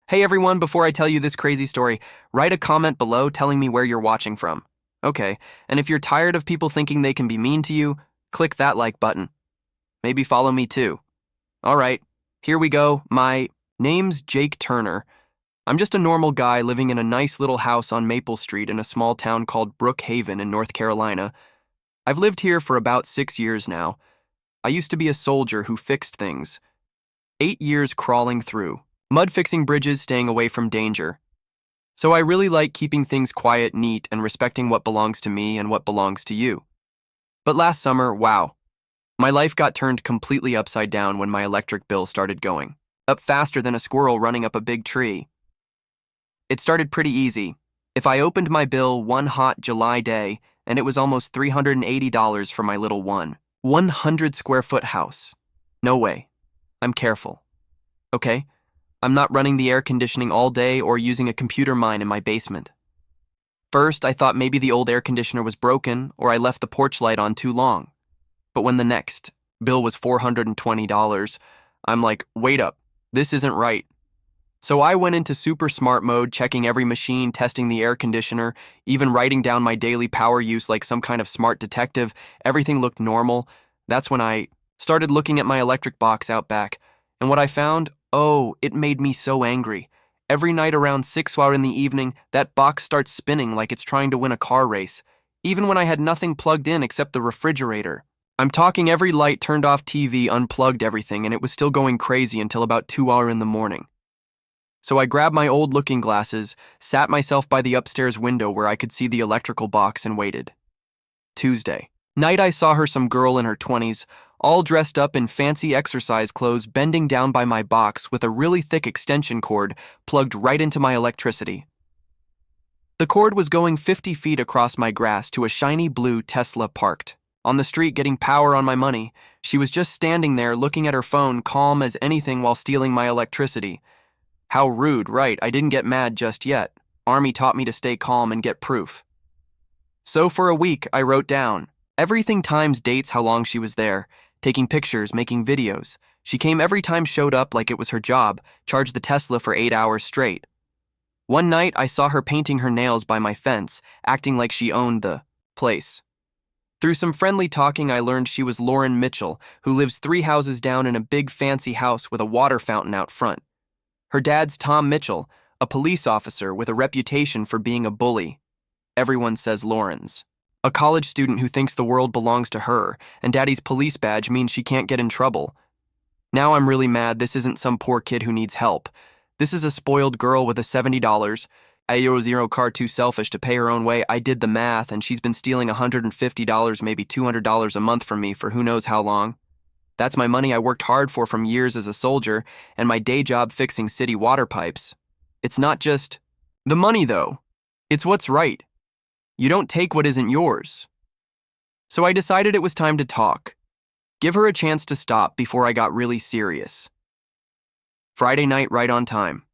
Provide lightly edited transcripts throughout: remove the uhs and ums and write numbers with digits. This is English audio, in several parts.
Hey everyone, before I tell you this crazy story, write a comment below telling me where you're watching from. Okay, and if you're tired of people thinking they can be mean to you, click that like button. Maybe follow me too. Alright, here we go. My name's Jake Turner. I'm just a normal guy living in a nice little house on Maple Street in a small town called Brookhaven in North Carolina. I've lived here for about 6 years now. I used to be a soldier who fixed things. 8 years crawling through. Mud fixing bridges, staying away from danger. So I really like keeping things quiet, neat, and respecting what belongs to me and what belongs to you. But last summer, wow. My life got turned completely upside down when my electric bill started going up faster than a squirrel running up a big tree. It started pretty easy. If I opened my bill one hot July day, and it was almost $380 for my little 100 square foot house. No way. I'm careful. Okay? I'm not running the air conditioning all day or using a computer mine in my basement. First, I thought maybe the old air conditioner was broken or I left the porch light on too long. But when the next bill was $420, I'm like, wait up, this isn't right. So I went into super smart mode, checking every machine, testing the air conditioner, even writing down my daily power use like some kind of smart detective. Everything looked normal. That's when I started looking at my electric box out back. And what I found, oh, it made me so angry. Every night around 6 hours in the evening, that box starts spinning like it's trying to win a car race, even when I had nothing plugged in except the refrigerator. I'm talking every light, turned off TV, unplugged everything, and it was still going crazy until about 2 hours in the morning. So I grabbed my old looking glasses, sat myself by the upstairs window where I could see the electrical box and waited. Tuesday night, I saw her, some girl in her 20s, all dressed up in fancy exercise clothes, bending down by my box with a really thick extension cord plugged right into my electricity. The cord was going 50 feet across my grass to a shiny blue Tesla parked on the street, getting power on my money. She was just standing there looking at her phone, calm as anything while stealing my electricity. How rude, right? I didn't get mad just yet. Army taught me to stay calm and get proof. So for a week, I wrote down everything, times, dates, how long she was there, taking pictures, making videos. She came every time, showed up like it was her job, charged the Tesla for 8 hours straight. One night, I saw her painting her nails by my fence, acting like she owned the place. Through some friendly talking, I learned she was Lauren Mitchell, who lives 3 houses down in a big fancy house with a water fountain out front. Her dad's Tom Mitchell, a police officer with a reputation for being a bully. Everyone says Lauren's a college student who thinks the world belongs to her, and Daddy's police badge means she can't get in trouble. Now I'm really mad. This isn't some poor kid who needs help. This is a spoiled girl with a $70 Euro car, too selfish to pay her own way. I did the math, and she's been stealing $150, maybe $200 a month from me for who knows how long. That's my money I worked hard for from years as a soldier and my day job fixing city water pipes. It's not just the money, though. It's what's right. You don't take what isn't yours. So I decided it was time to talk. Give her a chance to stop before I got really serious. Friday night, right on time.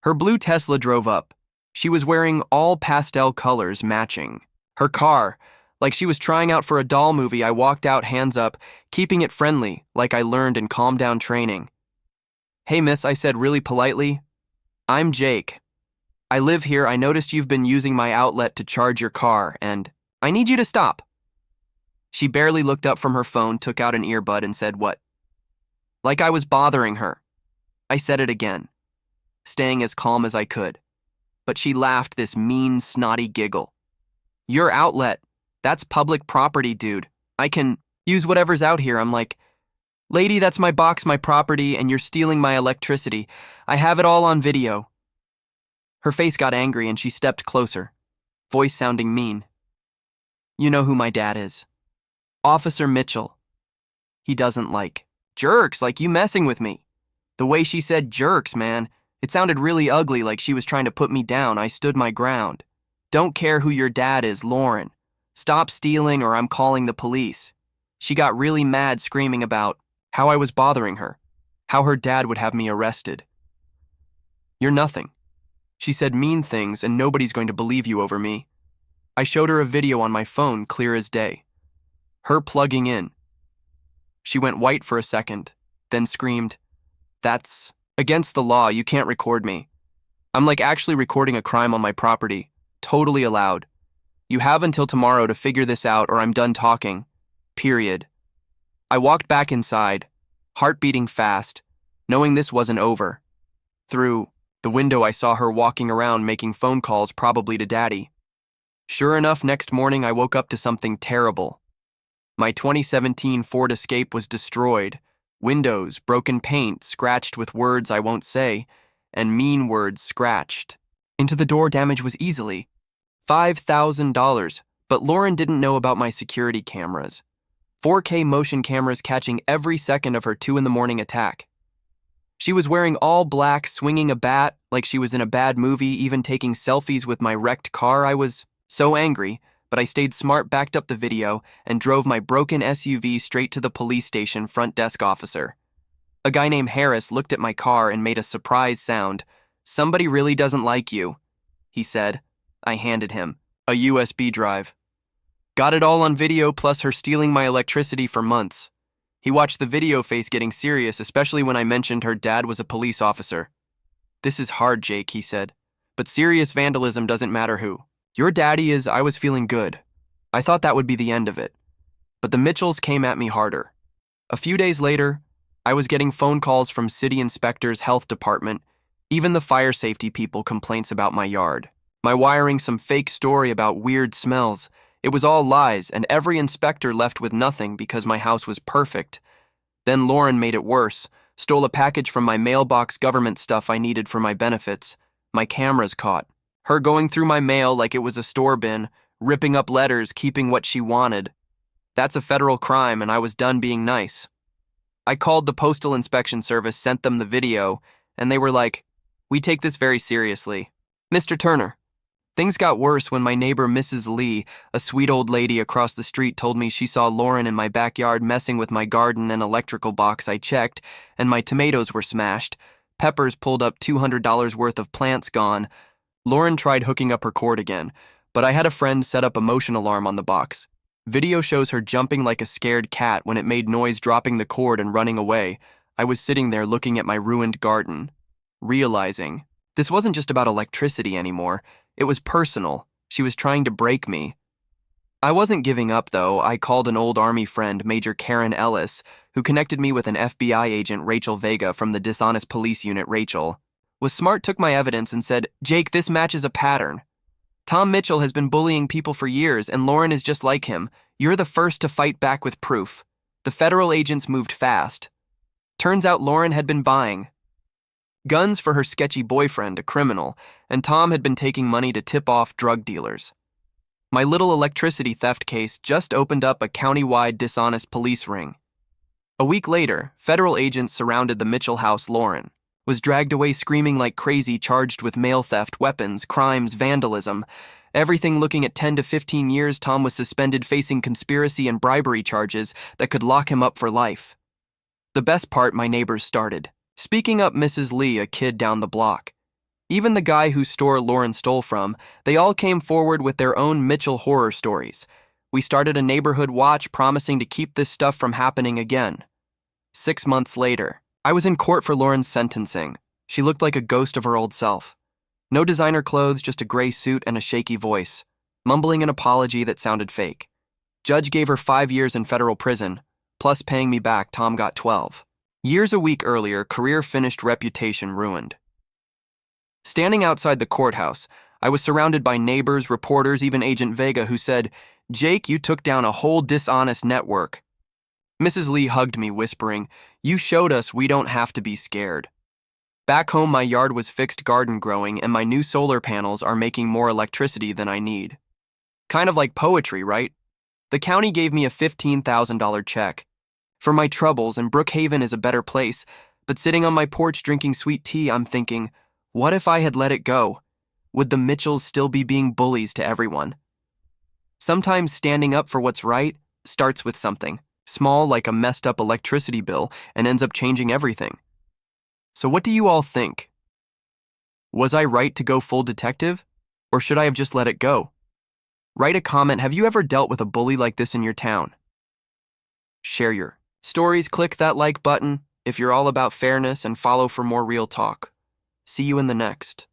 Her blue Tesla drove up. She was wearing all pastel colors matching. Her car, like she was trying out for a doll movie. I walked out, hands up, keeping it friendly, like I learned in calm down training. Hey miss, I said really politely. I'm Jake. I live here. I noticed you've been using my outlet to charge your car, and I need you to stop. She barely looked up from her phone, took out an earbud, and said, what? Like I was bothering her. I said it again, staying as calm as I could. But she laughed, this mean, snotty giggle. Your outlet, that's public property, dude. I can use whatever's out here. I'm like, lady, that's my box, my property, and you're stealing my electricity. I have it all on video. Her face got angry and she stepped closer, voice sounding mean. You know who my dad is. Officer Mitchell. He doesn't like jerks, like you messing with me. The way she said jerks, man, it sounded really ugly, like she was trying to put me down. I stood my ground. Don't care who your dad is, Lauren. Stop stealing or I'm calling the police. She got really mad, screaming about how I was bothering her, how her dad would have me arrested. You're nothing. She said mean things and nobody's going to believe you over me. I showed her a video on my phone, clear as day. Her plugging in. She went white for a second, then screamed, that's Against the law, you can't record me. I'm like actually recording a crime on my property. Totally allowed. You have until tomorrow to figure this out or I'm done talking. Period. I walked back inside, heart beating fast, knowing this wasn't over. Through the window, I saw her walking around making phone calls, probably to Daddy. Sure enough, next morning I woke up to something terrible. My 2017 Ford Escape was destroyed. Windows, broken paint, scratched with words I won't say, and mean words scratched. Into the door damage was easily $5,000, but Lauren didn't know about my security cameras. 4K motion cameras catching every second of her 2 a.m. attack. She was wearing all black, swinging a bat like she was in a bad movie, even taking selfies with my wrecked car. I was so angry, but I stayed smart, backed up the video, and drove my broken SUV straight to the police station front desk officer. A guy named Harris looked at my car and made a surprise sound. "Somebody really doesn't like you," he said. I handed him a USB drive. Got it all on video, plus her stealing my electricity for months. He watched the video, face getting serious, especially when I mentioned her dad was a police officer. "This is hard, Jake," he said, "but serious vandalism doesn't matter who. Your daddy is." I was feeling good. I thought that would be the end of it. But the Mitchells came at me harder. A few days later, I was getting phone calls from city inspectors, health department, even the fire safety people, complaints about my yard. My wiring, some fake story about weird smells. It was all lies, and every inspector left with nothing because my house was perfect. Then Lauren made it worse, stole a package from my mailbox, government stuff I needed for my benefits. My cameras caught her going through my mail like it was a store bin, ripping up letters, keeping what she wanted. That's a federal crime, and I was done being nice. I called the Postal Inspection Service, sent them the video, and they were like, "We take this very seriously." Mr. Turner. Things got worse when my neighbor Mrs. Lee, a sweet old lady across the street, told me she saw Lauren in my backyard messing with my garden and electrical box. I checked, and my tomatoes were smashed. Peppers pulled up, $200 worth of plants gone. Lauren tried hooking up her cord again, but I had a friend set up a motion alarm on the box. Video shows her jumping like a scared cat when it made noise, dropping the cord and running away. I was sitting there looking at my ruined garden, realizing this wasn't just about electricity anymore. It was personal. She was trying to break me. I wasn't giving up, though. I called an old Army friend, Major Karen Ellis, who connected me with an FBI agent, Rachel Vega, from the Dishonest Police Unit. Rachel was smart, took my evidence, and said, "Jake, this matches a pattern. Tom Mitchell has been bullying people for years, and Lauren is just like him. You're the first to fight back with proof." The federal agents moved fast. Turns out Lauren had been buying guns for her sketchy boyfriend, a criminal, and Tom had been taking money to tip off drug dealers. My little electricity theft case just opened up a county-wide dishonest police ring. A week later, federal agents surrounded the Mitchell house. Lauren was dragged away screaming like crazy, charged with mail theft, weapons, crimes, vandalism, everything, looking at 10 to 15 years. Tom was suspended, facing conspiracy and bribery charges that could lock him up for life. The best part, my neighbors started speaking up. Mrs. Lee, a kid down the block, even the guy whose store Lauren stole from, they all came forward with their own Mitchell horror stories. We started a neighborhood watch, promising to keep this stuff from happening again. 6 months later, I was in court for Lauren's sentencing. She looked like a ghost of her old self. No designer clothes, just a gray suit and a shaky voice, mumbling an apology that sounded fake. Judge gave her 5 years in federal prison, plus paying me back. Tom got 12. Years a week earlier, career finished, reputation ruined. Standing outside the courthouse, I was surrounded by neighbors, reporters, even Agent Vega, who said, "Jake, you took down a whole dishonest network." Mrs. Lee hugged me, whispering, "You showed us we don't have to be scared." Back home, my yard was fixed, garden growing, and my new solar panels are making more electricity than I need. Kind of like poetry, right? The county gave me a $15,000 check for my troubles, and Brookhaven is a better place. But sitting on my porch drinking sweet tea, I'm thinking, what if I had let it go? Would the Mitchells still be being bullies to everyone? Sometimes standing up for what's right starts with something small, like a messed up electricity bill, and ends up changing everything. So what do you all think? Was I right to go full detective? Or should I have just let it go? Write a comment. Have you ever dealt with a bully like this in your town? Share your stories. Click that like button if you're all about fairness and follow for more real talk. See you in the next.